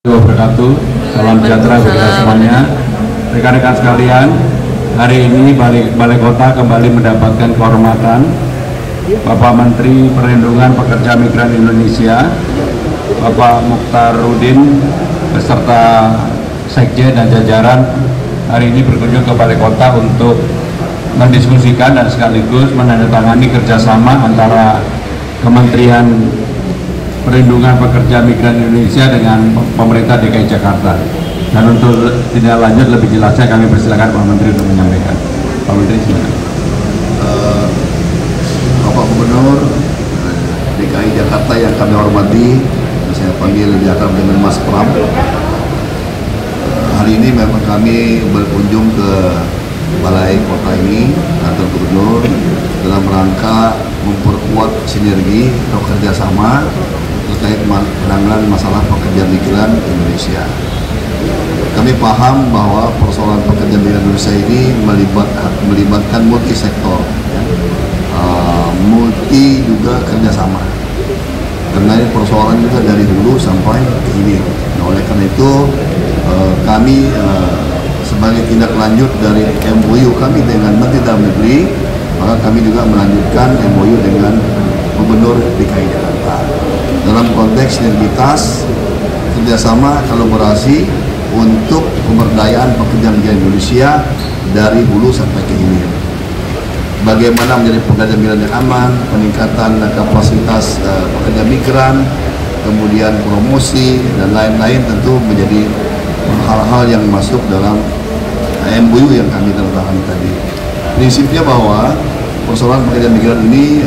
Wabarakatuh. Salam sejahtera bagi kita semuanya. Rekan-rekan sekalian, hari ini Balai Kota kembali mendapatkan kehormatan Bapak Menteri Perlindungan Pekerja Migran Indonesia, Bapak Mukhtarudin beserta Sekjen dan jajaran hari ini berkunjung ke Balai Kota untuk mendiskusikan dan sekaligus menandatangani kerjasama antara Kementerian Perlindungan Pekerja Migran Indonesia dengan pemerintah DKI Jakarta. Dan untuk tidak lanjut lebih jelasnya kami persilakan Pak Menteri untuk menyampaikan. Pak Menteri silakan. Bapak Gubernur DKI Jakarta yang kami hormati, saya panggil di Jakarta dengan Mas Pram. Hari ini memang kami berkunjung ke Balai Kota ini, kantor Gubernur, dalam rangka memperkuat sinergi atau kerjasama terkait penanganan masalah pekerja migran Indonesia. Kami paham bahwa persoalan pekerja migran Indonesia ini melibatkan multi sektor, multi juga kerjasama. Karena ini persoalan juga dari hulu sampai ke hilir. Nah, oleh karena itu kami sebagai tindak lanjut dari MOU kami dengan Menteri Dalam Negeri, maka kami juga melanjutkan MOU dengan Gubernur DKI Jakarta dalam konteks sinergitas kerjasama kolaborasi untuk pemberdayaan pekerja migran Indonesia dari hulu sampai ke hilir. Bagaimana menjadi pekerja migran yang aman, peningkatan kapasitas pekerja migran, kemudian promosi dan lain-lain tentu menjadi hal-hal yang masuk dalam MOU yang kami tandatangani tadi. Prinsipnya bahwa persoalan pekerja migran ini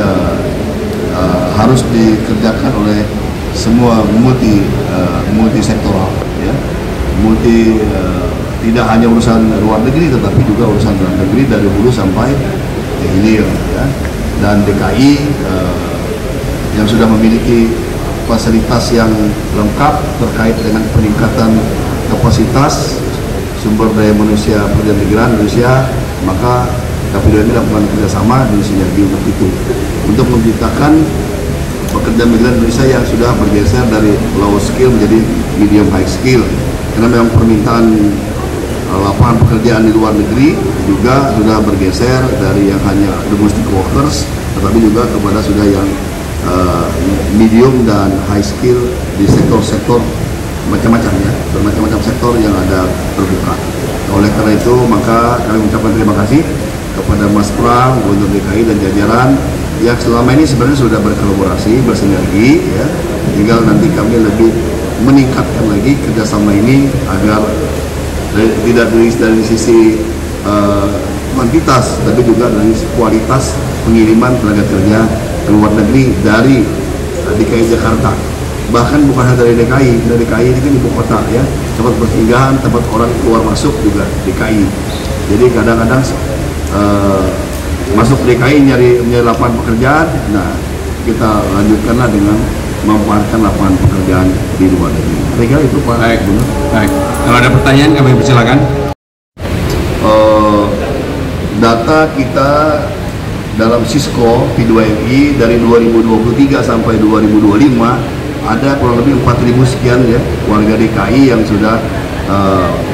harus dikerjakan oleh semua multi sektoral, ya. Tidak hanya urusan luar negeri tetapi juga urusan dalam negeri dari hulu sampai ke hilir, ya. Dan DKI yang sudah memiliki fasilitas yang lengkap terkait dengan peningkatan kapasitas sumber daya manusia pekerja migran Indonesia, maka KPDM melakukan kerjasama dan sinergi untuk itu, untuk menciptakan pekerja migran Indonesia yang sudah bergeser dari low skill menjadi medium high skill. Karena memang permintaan lapangan pekerjaan di luar negeri juga sudah bergeser dari yang hanya domestic workers, tetapi juga kepada sudah yang medium dan high skill di sektor-sektor macam-macam, ya, bermacam-macam sektor yang ada terbuka. Oleh karena itu maka kami mengucapkan terima kasih kepada Mas Pram, Gubernur DKI dan jajaran yang selama ini sebenarnya sudah berkolaborasi, bersinergi, ya. Tinggal nanti kami lebih meningkatkan lagi kerjasama ini agar tidak dari sisi kuantitas, tapi juga dari kualitas pengiriman tenaga kerja ke luar negeri dari DKI Jakarta. Bahkan bukan hanya dari DKI ini kan ibu kota, ya, tempat persinggahan, tempat orang keluar masuk juga DKI. Jadi kadang-kadang masuk DKI nyari lapangan pekerjaan, nah kita lanjutkanlah dengan memanfaatkan lapangan pekerjaan di luar negeri. Saya kira itu Pak. Baik, baik. Kalau ada pertanyaan kami persilakan. Data kita dalam Cisco P2MI dari 2023 sampai 2025 ada kurang lebih 4.000 sekian, ya, warga DKI yang sudah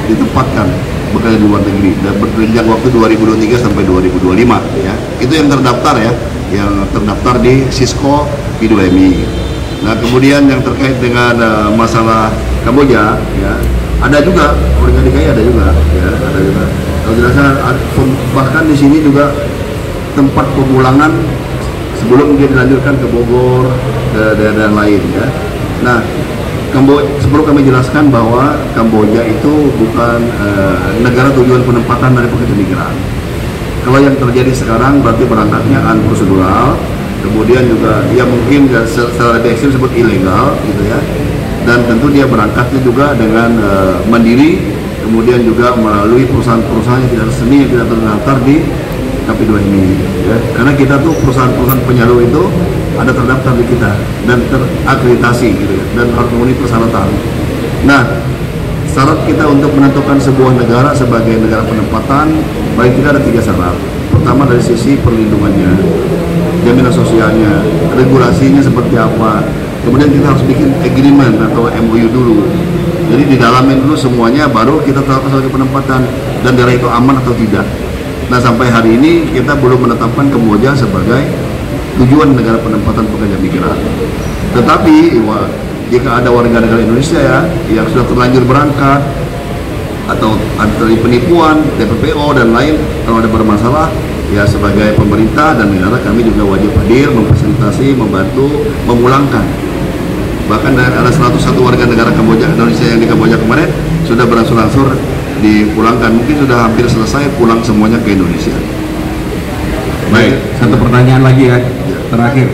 ditempatkan bekerja di luar negeri dan berjenjang waktu 2023 sampai 2025, ya. Itu yang terdaftar, ya, yang terdaftar di Cisco P2MI. Nah, kemudian yang terkait dengan masalah Kamboja, ya, ada juga warga DKI, ada juga, ya, ada juga. Kalau jelaskan, bahkan di sini juga tempat pemulangan sebelum dia dilanjutkan ke Bogor, ke daerah lain, ya. Nah, sebelum kami jelaskan bahwa Kamboja itu bukan negara tujuan penempatan dari pekerja migran. Kalau yang terjadi sekarang berarti berangkatnya unprocedural, kemudian juga dia mungkin secara lebih ekstrim disebut ilegal, gitu, ya. Dan tentu dia berangkatnya juga dengan mandiri, kemudian juga melalui perusahaan-perusahaan yang tidak resmi, yang tidak terdaftar di KP2 ini, ya. Karena kita tuh perusahaan-perusahaan penyalur itu ada terdaftar di kita dan terakreditasi, gitu, ya, dan harus memenuhi persyaratan. Nah, syarat kita untuk menentukan sebuah negara sebagai negara penempatan paling tidak ada 3 syarat. Pertama dari sisi perlindungannya, jaminan sosialnya, regulasinya seperti apa. Kemudian kita harus bikin agreement atau MOU dulu. Jadi Jadi didalamin dulu semuanya, baru kita tetapkan sebagai penempatan dan daerah itu aman atau tidak. Nah sampai hari ini kita belum menetapkan Kamboja sebagai tujuan negara penempatan pekerja migran. Tetapi jika ada warga negara Indonesia ya yang sudah terlanjur berangkat atau dari penipuan, TPPO dan lain, kalau ada bermasalah ya sebagai pemerintah dan negara kami juga wajib hadir, memfasilitasi, membantu, memulangkan. Bahkan ada 101 warga negara Kamboja Indonesia yang di Kamboja kemarin sudah beransur-ansur dipulangkan, mungkin sudah hampir selesai pulang semuanya ke Indonesia. Baik, satu pertanyaan lagi ya, terakhir.